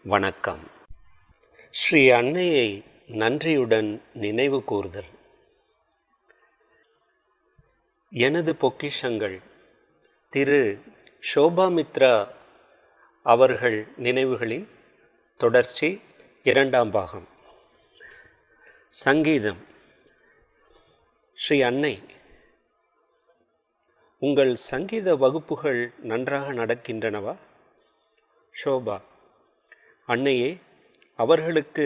வணக்கம். ஸ்ரீ அன்னையை நன்றியுடன் நினைவு கூர்தல். எனது பொக்கிஷங்கள் திரு ஷோபாமித்ரா அவர்கள் நினைவுகளின் தொடர்ச்சி, 2ஆம் பாகம். சங்கீதம். ஸ்ரீ அன்னை, உங்கள் சங்கீத வகுப்புகள் நன்றாக நடக்கின்றனவா? ஷோபா: அன்னையே, அவர்களுக்கு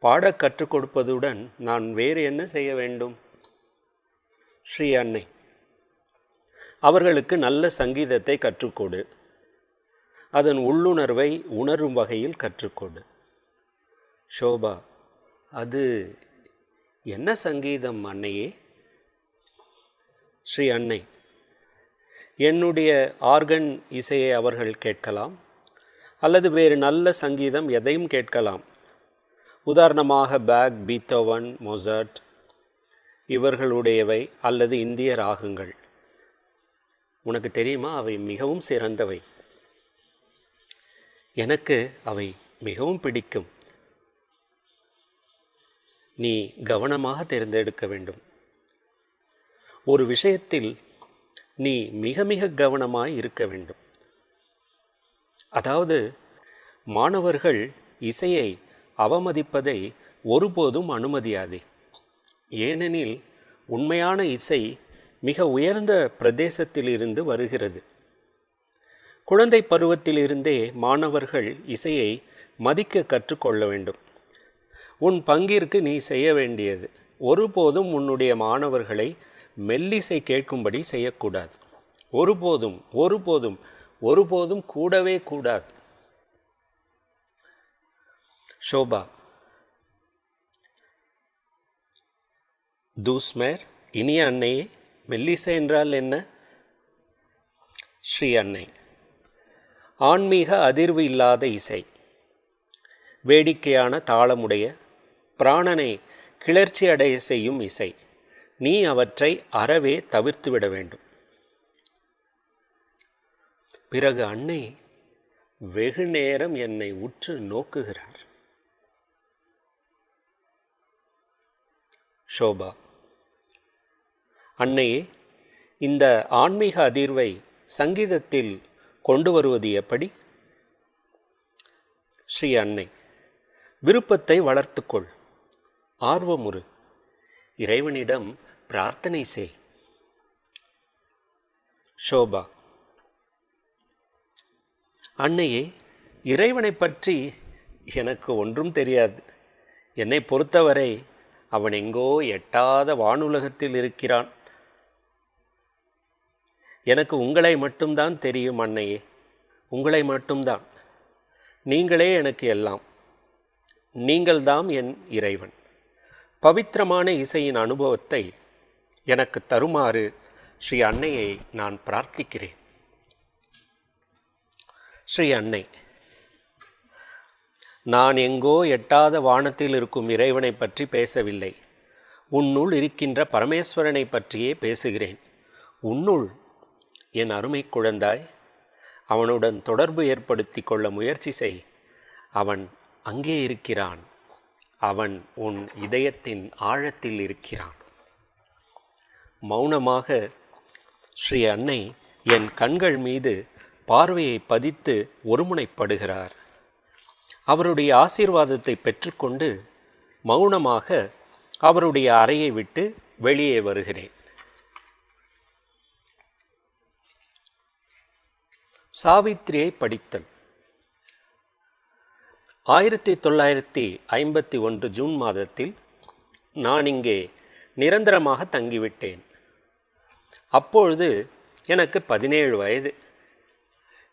பாடக் கற்றுக் கொடுப்பதுடன் நான் வேறு என்ன செய்ய வேண்டும்? ஸ்ரீ அன்னை: அவர்களுக்கு நல்ல சங்கீதத்தை கற்றுக்கொடு. அதன் உள்ளுணர்வை உணரும் வகையில் கற்றுக்கொடு. ஷோபா: அது என்ன சங்கீதம் அன்னையே? ஸ்ரீ அன்னை: என்னுடைய ஆர்கன் இசையை அவர்கள் கேட்கலாம், அல்லது வேறு நல்ல சங்கீதம் எதையும் கேட்கலாம். உதாரணமாக பாக், பீத்தோவன், மொசார்ட் இவர்களுடையவை, அல்லது இந்திய ராகங்கள். உனக்கு தெரியுமா, அவை மிகவும் சிறந்தவை. எனக்கு அவை மிகவும் பிடிக்கும். நீ கவனமாக தேர்ந்தெடுக்க வேண்டும். ஒரு விஷயத்தில் நீ மிக மிக கவனமாய் இருக்க வேண்டும். அதாவது, மாணவர்கள் இசையை அவமதிப்பதை ஒருபோதும் அனுமதியாதே. ஏனெனில் உண்மையான இசை மிக உயர்ந்த பிரதேசத்திலிருந்து வருகிறது. குழந்தை பருவத்திலிருந்தே மாணவர்கள் இசையை மதிக்க கற்றுக்கொள்ள வேண்டும். உன் பங்கிற்கு நீ செய்ய வேண்டியது, ஒருபோதும் உன்னுடைய மாணவர்களை மெல்லிசை கேட்கும்படி செய்யக்கூடாது. ஒருபோதும் ஒருபோதும் ஒருபோதும் கூடவே கூடாது. ஷோபா: தூஸ்மேர், இனிய அன்னையே, மெல்லிசை என்றால் என்ன? ஸ்ரீ அன்னை: ஆன்மீக அதிர்வு இல்லாத இசை, வேடிக்கையான தாளமுடைய, பிராணனை கிளர்ச்சி அடைய செய்யும் இசை. நீ அவற்றை அறவே தவிர்த்துவிட வேண்டும். பிறகு அன்னை வெகு நேரம் என்னை உற்று நோக்குகிறார். ஷோபா: அன்னையே, இந்த ஆன்மீக அதிர்வை சங்கீதத்தில் கொண்டு வருவது எப்படி? ஸ்ரீ அன்னை: விருப்பத்தை வளர்த்துக்கொள், ஆர்வமுறு, இறைவனிடம் பிரார்த்தனை செய். ஷோபா: அன்னையே, இறைவனை பற்றி எனக்கு ஒன்றும் தெரியாது. என்னை பொறுத்தவரை அவன் எங்கோ எட்டாத வானுலகத்தில் இருக்கிறான். எனக்கு உங்களை மட்டும்தான் தெரியும் அன்னையே, உங்களை மட்டும்தான். நீங்களே எனக்கு எல்லாம். நீங்கள்தான் என் இறைவன். பவித்திரமான இசையின் அனுபவத்தை எனக்கு தருமாறு ஸ்ரீ அன்னையை நான் பிரார்த்திக்கிறேன். ஸ்ரீ அன்னை: நான் எங்கோ எட்டாத வானத்தில் இருக்கும் இறைவனை பற்றி பேசவில்லை. உன்னுள் இருக்கின்ற பரமேஸ்வரனை பற்றியே பேசுகிறேன். உன்னுள் என் அருமை குழந்தாய். அவனுடன் தொடர்பு ஏற்படுத்தி கொள்ள முயற்சி செய். அவன் அங்கே இருக்கிறான். அவன் உன் இதயத்தின் ஆழத்தில் இருக்கிறான். மௌனமாக ஸ்ரீ அன்னை என் கண்கள் மீது பார்வையை பதித்து ஒருமுனைப்படுகிறார். அவருடைய ஆசீர்வாதத்தை பெற்றுக்கொண்டு மௌனமாக அவருடைய அறையை விட்டு வெளியே வருகிறேன். சாவித்திரியை படித்தல். 1951 ஜூன் மாதத்தில் நான் இங்கே நிரந்தரமாக தங்கிவிட்டேன். அப்பொழுது எனக்கு 17 வயது.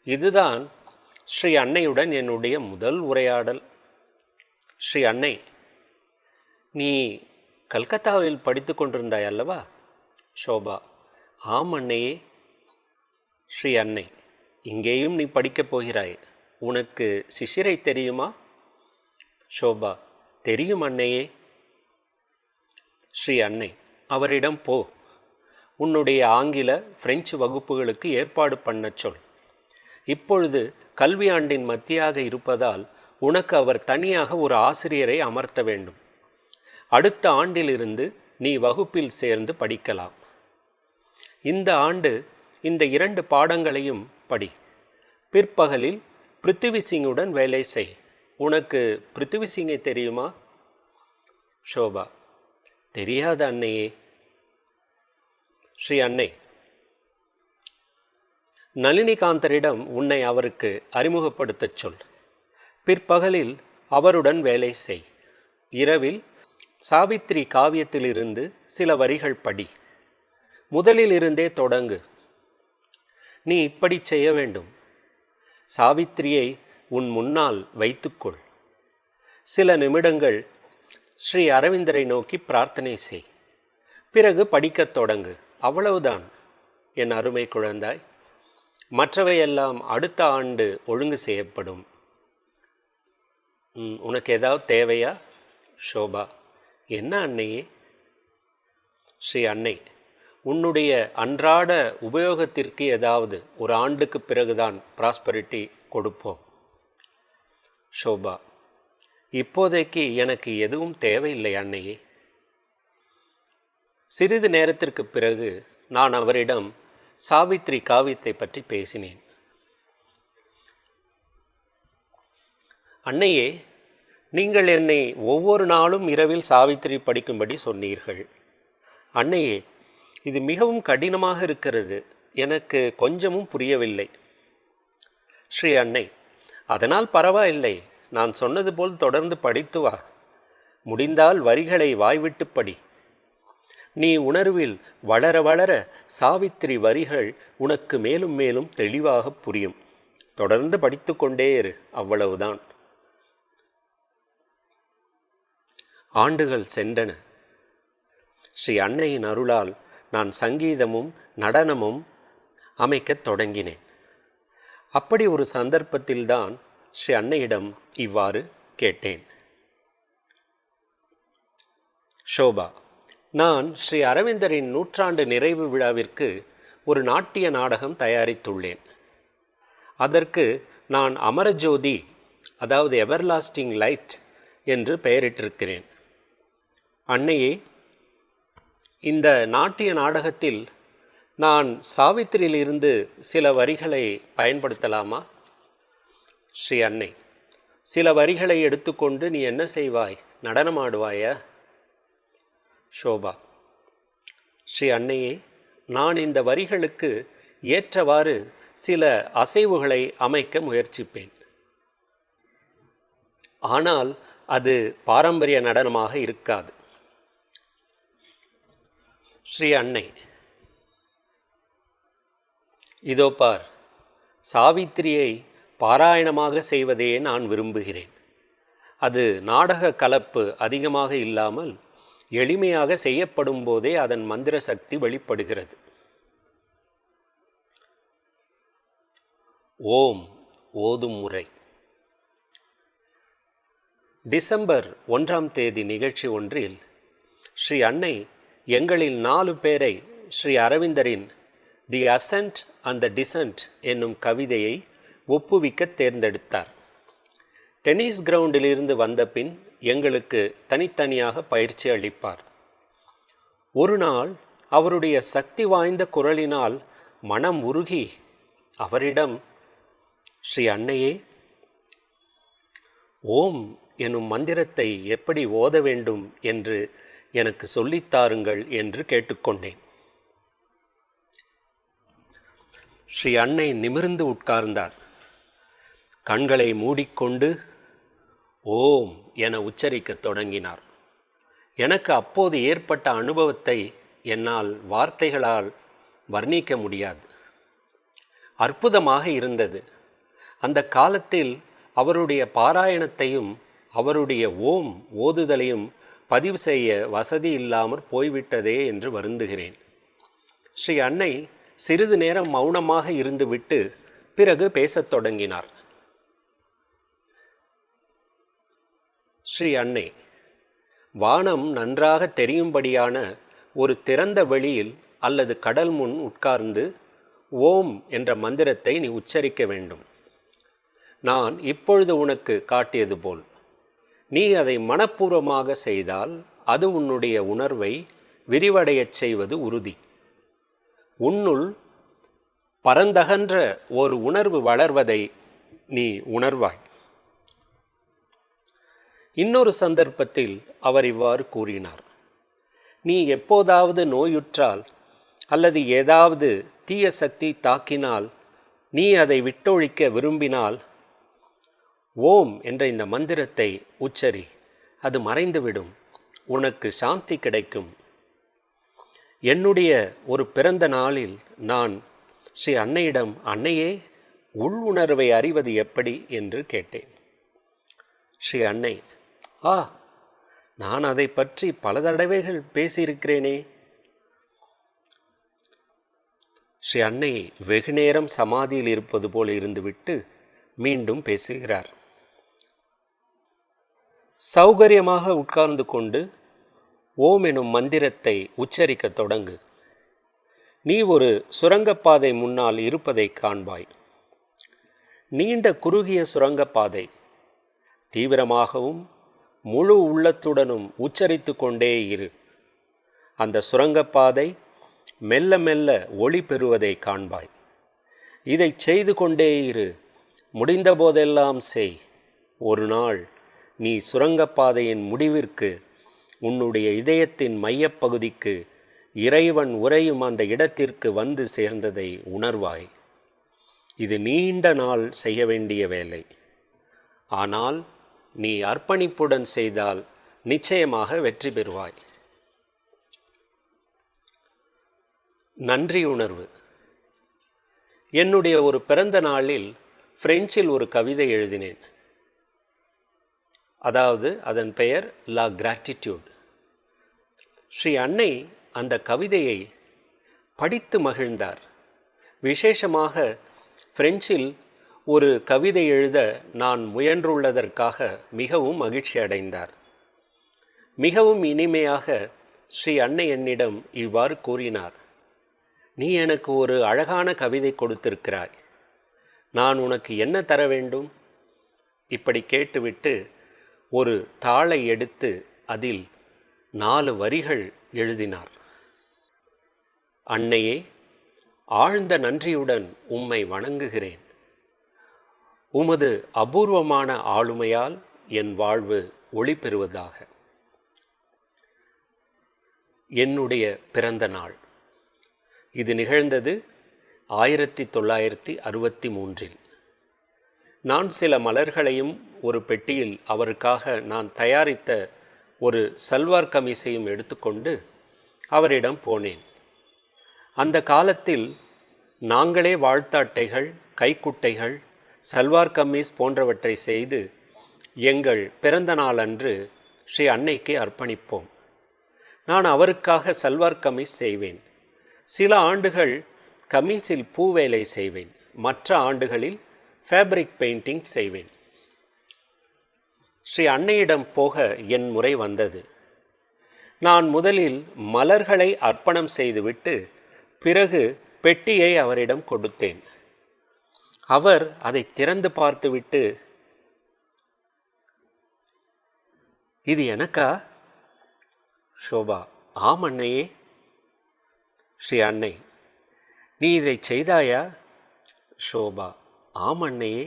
இதுதான் ஸ்ரீ அன்னையுடன் என்னுடைய முதல் உரையாடல். ஸ்ரீ அன்னை: நீ கல்கத்தாவில் படித்து கொண்டிருந்தாய் அல்லவா? ஷோபா: ஆம் அன்னையே. ஸ்ரீ அன்னை: இங்கேயும் நீ படிக்கப் போகிறாய். உனக்கு சிஷிரை தெரியுமா? ஷோபா: தெரியும் அன்னையே. ஸ்ரீ அன்னை: அவரிடம் போ. உன்னுடைய ஆங்கில, பிரெஞ்சு வகுப்புகளுக்கு ஏற்பாடு பண்ணச் சொல். இப்பொழுது கல்வியாண்டின் மத்தியாக இருப்பதால் உனக்கு அவர் தனியாக ஒரு ஆசிரியரை அமர்த்த வேண்டும். அடுத்த ஆண்டிலிருந்து நீ வகுப்பில் சேர்ந்து படிக்கலாம். இந்த ஆண்டு இந்த 2 பாடங்களையும் படி. பிற்பகலில் பிருத்திவி சிங்குடன் வேலை செய். உனக்கு பிருத்திவி சிங்கை தெரியுமா? ஷோபா: தெரியாத அன்னையே. ஸ்ரீ அன்னை: நளினிகாந்தரிடம் உன்னை அவருக்கு அறிமுகப்படுத்தச் சொல். பிற்பகலில் அவருடன் வேலை செய். இரவில் சாவித்திரி காவியத்திலிருந்து சில வரிகள் படி. முதலில் இருந்தே தொடங்கு. நீ இப்படி செய்ய வேண்டும். சாவித்திரியை உன் முன்னால் வைத்துக்கொள். சில நிமிடங்கள் ஸ்ரீ அரவிந்தரை நோக்கி பிரார்த்தனை செய். பிறகு படிக்கத் தொடங்கு. அவ்வளவுதான் என் அருமை குழந்தாய். மற்றவையெல்லாம் அடுத்த ஆண்டு ஒழுங்கு செய்யப்படும். உனக்கு ஏதாவது தேவையா? ஷோபா: என்ன அன்னையே? ஸ்ரீ அன்னை: உன்னுடைய அன்றாட உபயோகத்திற்கு ஏதாவது ஒரு ஆண்டுக்கு பிறகுதான் ப்ராஸ்பரிட்டி கொடுப்போம். ஷோபா: இப்போதைக்கு எனக்கு எதுவும் தேவையில்லை அன்னையே. சிறிது நேரத்திற்கு பிறகு நான் அவரிடம் சாவித்திரி காவியத்தை பற்றி பேசினேன். அன்னையே, நீங்கள் என்னை ஒவ்வொரு நாளும் இரவில் சாவித்திரி படிக்கும்படி சொன்னீர்கள். அன்னையே, இது மிகவும் கடினமாக இருக்கிறது. எனக்கு கொஞ்சமும் புரியவில்லை. ஸ்ரீ அன்னை: அதனால் பரவாயில்லை. நான் சொன்னது போல் தொடர்ந்து படித்து வா. முடிந்தால் வரிகளை வாய்விட்டு படி. நீ உணர்வில் வளர வளர சாவித்திரி வரிகள் உனக்கு மேலும் மேலும் தெளிவாக புரியும். தொடர்ந்து படித்து கொண்டே இரு. அவ்வளவுதான். ஆண்டுகள் சென்றன. ஸ்ரீ அன்னையின் அருளால் நான் சங்கீதமும் நடனமும் அமைக்கத் தொடங்கினேன். அப்படி ஒரு சந்தர்ப்பத்தில்தான் ஸ்ரீ அன்னையிடம் இவ்வாறு கேட்டேன். ஷோபா: நான் ஸ்ரீ அரவிந்தரின் 100ஆண்டு நிறைவு விழாவிற்கு ஒரு நாட்டிய நாடகம் தயாரித்துள்ளேன். அதற்கு நான் அமரஜோதி, அதாவது எவர்லாஸ்டிங் லைட் என்று பெயரிட்டிருக்கிறேன். அன்னையே, இந்த நாட்டிய நாடகத்தில் நான் சாவித்திரியிலிருந்து சில வரிகளை பயன்படுத்தலாமா? ஸ்ரீ அன்னை: சில வரிகளை எடுத்துக்கொண்டு நீ என்ன செய்வாய்? நடனமாடுவாயா? ஷோபா: ஸ்ரீ அன்னையே, நான் இந்த வரிகளுக்கு ஏற்றவாறு சில அசைவுகளை அமைக்க முயற்சிப்பேன். ஆனால் அது பாரம்பரிய நடனமாக இருக்காது. ஸ்ரீ அன்னை: இதோ பார், சாவித்திரியை பாராயணமாக செய்வதே நான் விரும்புகிறேன். அது நாடக கலப்பு அதிகமாக இல்லாமல் எளிமையாக செய்யப்படும் போதே அதன் மந்திர சக்தி வெளிப்படுகிறது. ஓம் ஓதும் முறை. டிசம்பர் 1ஆம் தேதி நிகழ்ச்சி ஒன்றில் ஸ்ரீ அன்னை எங்களில் 4 பேரை ஸ்ரீ அரவிந்தரின் தி அசென்ட் அண்ட் த டிசென்ட் என்னும் கவிதையை ஒப்புவிக்க தேர்ந்தெடுத்தார். டென்னிஸ் கிரவுண்டிலிருந்து வந்த பின் எங்களுக்கு தனித்தனியாக பயிற்சி அளிப்பார். ஒரு நாள் அவருடைய சக்தி வாய்ந்த குரலினால் மனம் உருகி அவரிடம், ஸ்ரீ அன்னையே, ஓம் எனும் மந்திரத்தை எப்படி ஓத வேண்டும் என்று எனக்கு சொல்லித்தாருங்கள் என்று கேட்டுக்கொண்டேன். ஸ்ரீ அன்னை நிமிர்ந்து உட்கார்ந்தார். கண்களை மூடிக்கொண்டு ஓம் என உச்சரிக்கத் தொடங்கினார். எனக்கு அப்போது ஏற்பட்ட அனுபவத்தை என்னால் வார்த்தைகளால் வர்ணிக்க முடியாது. அற்புதமாக இருந்தது. அந்த காலத்தில் அவருடைய பாராயணத்தையும் அவருடைய ஓம் ஓதுதலையும் பதிவு செய்ய வசதி இல்லாமற் போய்விட்டதே என்று வருந்துகிறேன். ஸ்ரீ அன்னை சிறிது நேரம் மௌனமாக இருந்துவிட்டு பிறகு பேசத் தொடங்கினார். ஸ்ரீ அன்னை, வானம் நன்றாக தெரியும்படியான ஒரு திறந்த வெளியில் அல்லது கடல் முன் உட்கார்ந்து ஓம் என்ற மந்திரத்தை நீ உச்சரிக்க வேண்டும். நான் இப்பொழுது உனக்கு காட்டியது போல் நீ அதை மனப்பூர்வமாக செய்தால் அது உன்னுடைய உணர்வை விரிவடையச் செய்வது உறுதி. உன்னுள் பரந்தகன்ற ஒரு உணர்வு வளர்வதை நீ உணர்வாய். இன்னொரு சந்தர்ப்பத்தில் அவர் இவ்வாறு கூறினார். நீ எப்போதாவது நோயுற்றால் அல்லது ஏதாவது தீய சக்தி தாக்கினால் நீ அதை விட்டொழிக்க விரும்பினால் ஓம் என்ற இந்த மந்திரத்தை உச்சரி, அது மறைந்துவிடும், உனக்கு சாந்தி கிடைக்கும். என்னுடைய ஒரு பிறந்த நாளில் நான் ஸ்ரீ அன்னையிடம், அன்னையே உள் உணர்வை அறிவது எப்படி என்று கேட்டேன். ஸ்ரீ அன்னை, நான் அதை பற்றி பல தடவைகள் பேசியிருக்கிறேனே. ஸ்ரீ அன்னை வெகுநேரம் சமாதியில் இருப்பது போல் இருந்துவிட்டு மீண்டும் பேசுகிறார். சௌகரியமாக உட்கார்ந்து கொண்டு ஓம் எனும் மந்திரத்தை உச்சரிக்க தொடங்கு. நீ ஒரு சுரங்கப்பாதை முன்னால் இருப்பதை காண்பாய். நீண்ட குறுகிய சுரங்கப்பாதை. தீவிரமாகவும் முழு உள்ளத்துடனும் உச்சரித்து கொண்டே இரு. அந்த சுரங்கப்பாதை மெல்ல மெல்ல ஒளி பெறுவதை காண்பாய். இதை செய்து கொண்டே இரு, முடிந்த போதெல்லாம் செய். ஒரு நாள் நீ சுரங்கப்பாதையின் முடிவிற்கு, உன்னுடைய இதயத்தின் மையப்பகுதிக்கு, இறைவன் உறையும் அந்த இடத்திற்கு வந்து சேர்ந்ததை உணர்வாய். இது நீண்ட நாள் செய்ய வேண்டிய வேலை. ஆனால் நீ அர்ப்பணிப்புடன் செய்தால் நிச்சயமாக வெற்றி பெறுவாய். நன்றியுணர்வு. என்னுடைய ஒரு பிறந்த நாளில் பிரெஞ்சில் ஒரு கவிதை எழுதினேன். அதாவது அதன் பெயர் லா கிராட்டிடியூட். ஸ்ரீ அன்னை அந்த கவிதையை படித்து மகிழ்ந்தார். விசேஷமாக பிரெஞ்சில் ஒரு கவிதை எழுத நான் முயன்றுள்ளதற்காக மிகவும் மகிழ்ச்சி அடைந்தார். மிகவும் இனிமையாக ஸ்ரீ அன்னை என்னிடம் இவ்வாறு கூறினார். நீ எனக்கு ஒரு அழகான கவிதை கொடுத்திருக்கிறாய், நான் உனக்கு என்ன தர வேண்டும்? இப்படி கேட்டுவிட்டு ஒரு தாளை எடுத்து அதில் 4 வரிகள் எழுதினார். அன்னையே, ஆழ்ந்த நன்றியுடன் உம்மை வணங்குகிறேன். உமது அபூர்வமான ஆளுமையால் என் வாழ்வு ஒளி பெறுவதாக. என்னுடைய பிறந்த நாள் இது நிகழ்ந்தது 1963. நான் சில மலர்களையும் ஒரு பெட்டியில் அவருக்காக நான் தயாரித்த ஒரு சல்வார் கமீஸையும் எடுத்துக்கொண்டு அவரிடம் போனேன். அந்த காலத்தில் நாங்களே வாழ்த்து அட்டைகள், கைக்குட்டைகள், சல்வார் கமீஸ் போன்றவற்றை செய்து எங்கள் பிறந்த நாளன்று ஸ்ரீ அன்னைக்கு அர்ப்பணிப்போம். நான் அவருக்காக சல்வார் கமீஸ் செய்வேன். சில ஆண்டுகள் கமீஸில் பூவேலை செய்வேன். மற்ற ஆண்டுகளில் ஃபேப்ரிக் பெயிண்டிங் செய்வேன். ஸ்ரீ அன்னையிடம் போக என் முறை வந்தது. நான் முதலில் மலர்களை அர்ப்பணம் செய்துவிட்டு பிறகு பெட்டியை அவரிடம் கொடுத்தேன். அவர் அதை திறந்து பார்த்துவிட்டு, இது எனக்கா? ஷோபா, ஆம் அன்னையே. ஸ்ரீ அன்னை, நீ இதை செய்தாயா? ஷோபா, ஆம் அன்னையே.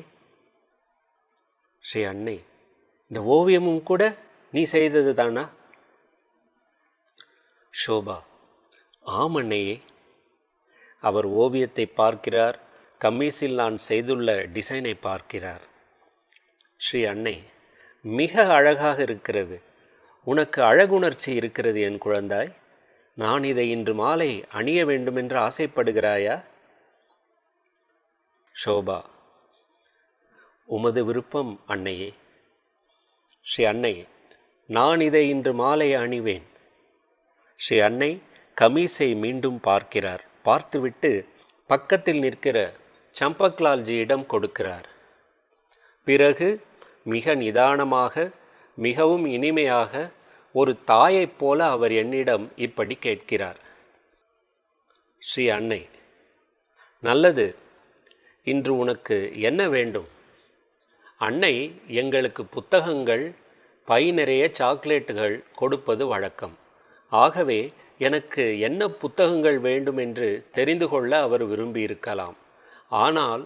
ஸ்ரீ அன்னை, இந்த ஓவியமும் கூட நீ செய்தது தானா? ஷோபா, ஆம் அன்னையே. அவர் ஓவியத்தை பார்க்கிறார், கம்மீஸில் நான் செய்துள்ள டிசைனை பார்க்கிறார். ஸ்ரீ அன்னை, மிக அழகாக இருக்கிறது. உனக்கு அழகுணர்ச்சி இருக்கிறது என் குழந்தாய். நான் இதை இன்று மாலை அணிய வேண்டுமென்று ஆசைப்படுகிறாயா? ஷோபா, உமது விருப்பம் அன்னையே. ஸ்ரீ அன்னை, நான் இதை இன்று மாலை அணிவேன். ஸ்ரீ அன்னை கமீஸை மீண்டும் பார்க்கிறார். பார்த்துவிட்டு பக்கத்தில் நிற்கிற சம்பக்லால்ஜியிடம் கொடுக்கிறார். பிறகு மிக நிதானமாக, மிகவும் இனிமையாக, ஒரு தாயைப் போல அவர் என்னிடம் இப்படி கேட்கிறார். ஸ்ரீ அன்னை, நல்லது, இன்று உனக்கு என்ன வேண்டும்? அன்னை எங்களுக்கு புத்தகங்கள், பை நிறைய சாக்லேட்டுகள் கொடுப்பது வழக்கம். ஆகவே எனக்கு என்ன புத்தகங்கள் வேண்டும் என்று தெரிந்து கொள்ள அவர் விரும்பியிருக்கலாம். ஆனால்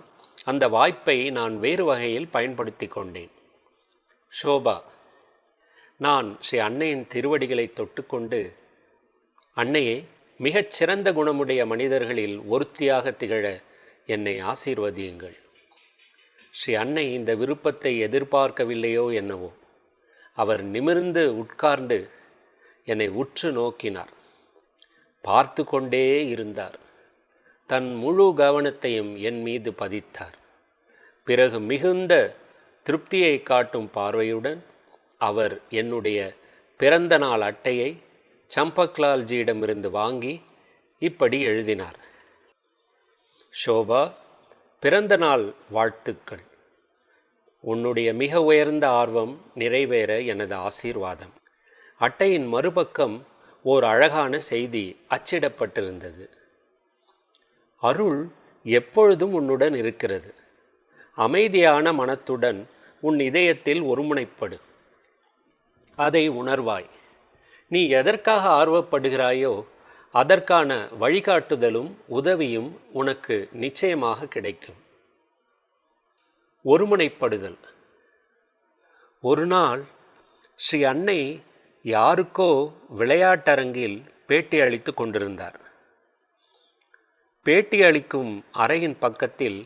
அந்த வாய்ப்பை நான் வேறு வகையில் பயன்படுத்தி கொண்டேன். ஷோபா: நான் ஸ்ரீ அன்னையின் திருவடிகளை தொட்டுக்கொண்டு, அன்னையே, மிகச் சிறந்த குணமுடைய மனிதர்களில் ஒருத்தியாக திகழ என்னை ஆசீர்வதியுங்கள். ஸ்ரீ அன்னை இந்த விருப்பத்தை எதிர்பார்க்கவில்லையோ என்னவோ. அவர் நிமிர்ந்து உட்கார்ந்து என்னை உற்று நோக்கினார். பார்த்து கொண்டே இருந்தார். தன் முழு கவனத்தையும் என் மீது பதித்தார். பிறகு மிகுந்த திருப்தியை காட்டும் பார்வையுடன் அவர் என்னுடைய பிறந்த நாள் அட்டையை சம்பக்லால்ஜியிடமிருந்து வாங்கி இப்படி எழுதினார்: ஷோபா, பிறந்த நாள் வாழ்த்துக்கள். உன்னுடைய மிக உயர்ந்த ஆர்வம் நிறைவேற எனது ஆசீர்வாதம். அட்டையின் மறுபக்கம் ஓர் அழகான செய்தி அச்சிடப்பட்டிருந்தது: அருள் எப்பொழுதும் உன்னுடன் இருக்கிறது. அமைதியான மனத்துடன் உன் இதயத்தில் ஒருமுனைப்படு. அதை உணர்வாய். நீ எதற்காக ஆர்வப்படுகிறாயோ அதற்கான வழிகாட்டுதலும் உதவியும் உனக்கு நிச்சயமாக கிடைக்கும். ஒருமுனைப்படுதல். ஒரு நாள் ஸ்ரீ அன்னை யாருக்கோ விளையாட்டரங்கில் பேட்டி அளித்து கொண்டிருந்தார். பேட்டி அளிக்கும் அறையின் பக்கத்தில்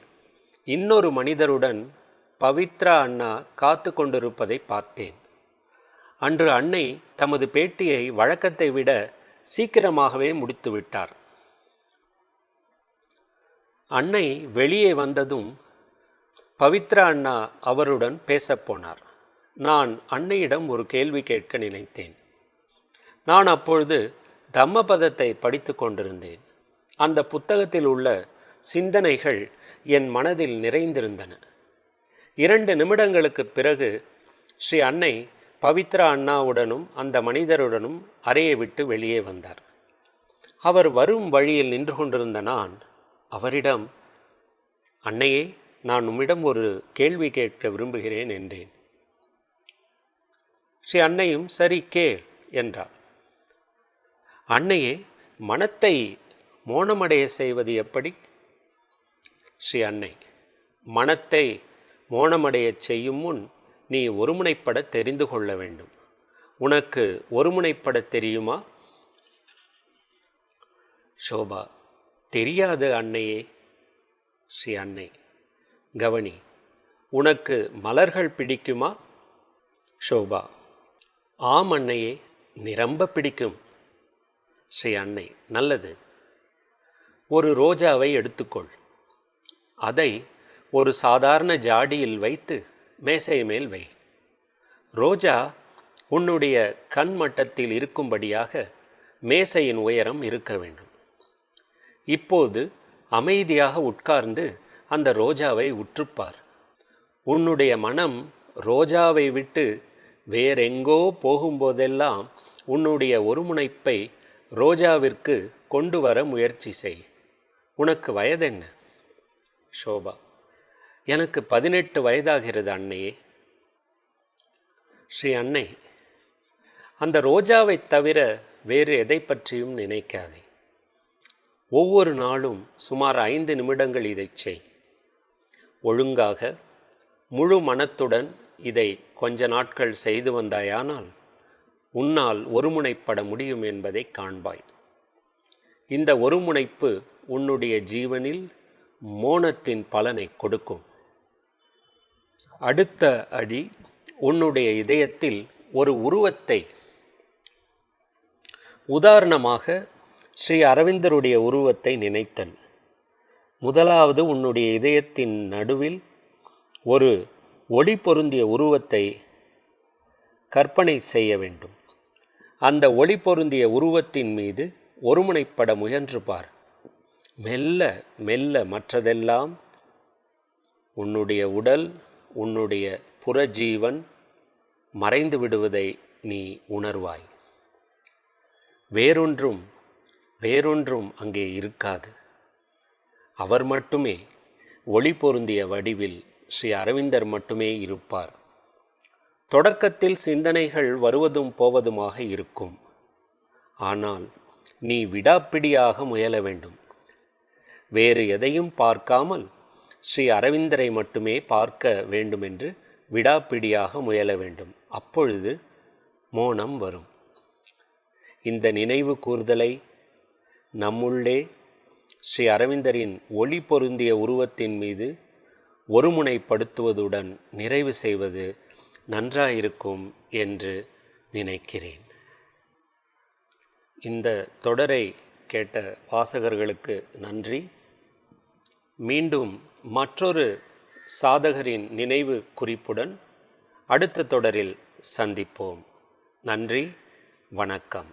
இன்னொரு மனிதருடன் பவித்ரா அண்ணா காத்து கொண்டிருப்பதை பார்த்தேன். அன்று அன்னை தமது பேட்டியை வழக்கத்தை விட சீக்கிரமாகவே முடித்துவிட்டார். அன்னை வெளியே வந்ததும் பவித்ரா அண்ணா அவருடன் பேசப்போனார். நான் அன்னையிடம் ஒரு கேள்வி கேட்க நினைத்தேன். நான் அப்பொழுது தம்மபதத்தை படித்து கொண்டிருந்தேன். அந்த புத்தகத்தில் உள்ள சிந்தனைகள் என் மனதில் நிறைந்திருந்தன. 2 நிமிடங்களுக்கு பிறகு ஸ்ரீ அன்னை பவித்ரா அண்ணாவுடனும் அந்த மனிதருடனும் அறையை விட்டு வெளியே வந்தார். அவர் வரும் வழியில் நின்று கொண்டிருந்த நான் அவரிடம், அன்னையே, நான் உம்மிடம் ஒரு கேள்வி கேட்க விரும்புகிறேன் என்றேன். ஸ்ரீ அன்னையும் சரி கேள் என்றார். அன்னையே, மனத்தை மோனமடைய செய்வது எப்படி? ஸ்ரீ அன்னை: மனத்தை மோனமடைய செய்யும் முன் நீ ஒருமுனைப்பட தெரிந்து கொள்ள வேண்டும். உனக்கு ஒருமுனைப்பட தெரியுமா? ஷோபா: தெரியாது அன்னையே. ஸ்ரீ அன்னை: கவனி, உனக்கு மலர்கள் பிடிக்குமா? ஷோபா: ஆம் அன்னையே, நிரம்ப பிடிக்கும். ஸ்ரீ அன்னை: நல்லது. ஒரு ரோஜாவை எடுத்துக்கொள். அதை ஒரு சாதாரண ஜாடியில் வைத்து மேசை மேல் வை. ரோஜா உன்னுடைய கண் மட்டத்தில் இருக்கும்படியாக மேசையின் உயரம் இருக்க வேண்டும். இப்போது அமைதியாக உட்கார்ந்து அந்த ரோஜாவை உற்றுப்பார். உன்னுடைய மனம் ரோஜாவை விட்டு வேறெங்கோ போகும்போதெல்லாம் உன்னுடைய ஒருமுனைப்பை ரோஜாவிற்கு கொண்டு வர முயற்சி செய். உனக்கு வயதென்ன? ஷோபா: எனக்கு 18 வயதாகிறது அன்னையே. ஸ்ரீ அன்னை: அந்த ரோஜாவை தவிர வேறு எதை பற்றியும் நினைக்காதே. ஒவ்வொரு நாளும் சுமார் 5 நிமிடங்கள் இதை செய். ஒழுங்காக முழு மனத்துடன் இதை கொஞ்ச நாட்கள் செய்து வந்தாயானால் உன்னால் ஒருமுனைப்பட முடியும் என்பதை காண்பாய். இந்த ஒருமுனைப்பு உன்னுடைய ஜீவனில் மோனத்தின் பலனை கொடுக்கும். அடுத்த அடி உன்னுடைய இதயத்தில் ஒரு உருவத்தை, உதாரணமாக ஸ்ரீ அரவிந்தருடைய உருவத்தை நினைத்தல். முதலாவது உன்னுடைய இதயத்தின் நடுவில் ஒரு ஒளி பொருந்திய உருவத்தை கற்பனை செய்ய வேண்டும். அந்த ஒளி பொருந்திய உருவத்தின் மீது ஒருமுனைப்பட முயன்று பார். மெல்ல மெல்ல மற்றதெல்லாம், உன்னுடைய உடல், உன்னுடைய புறஜீவன் மறைந்து விடுவதை நீ உணர்வாய். வேறொன்றும் அங்கே இருக்காது. அவர் மட்டுமே ஒளி பொருந்திய வடிவில் ஸ்ரீ அரவிந்தர் மட்டுமே இருப்பார். தொடக்கத்தில் சிந்தனைகள் வருவதும் போவதுமாக இருக்கும். ஆனால் நீ விடாப்பிடியாக முயல வேண்டும். வேறு எதையும் பார்க்காமல் ஸ்ரீ அரவிந்தரை மட்டுமே பார்க்க வேண்டுமென்று விடாப்பிடியாக முயல வேண்டும். அப்பொழுது மோனம் வரும். இந்த நினைவு கூர்தலை நம்முள்ளே ஸ்ரீ அரவிந்தரின் ஒளி பொருந்திய உருவத்தின் மீது ஒருமுனைப்படுத்துவதுடன் நிறைவு செய்வது நன்றாயிருக்கும் என்று நினைக்கிறேன். இந்த தொடரை கேட்ட வாசகர்களுக்கு நன்றி. மீண்டும் மற்றொரு சாதகரின் நினைவு குறிப்புடன் அடுத்த தொடரில் சந்திப்போம். நன்றி, வணக்கம்.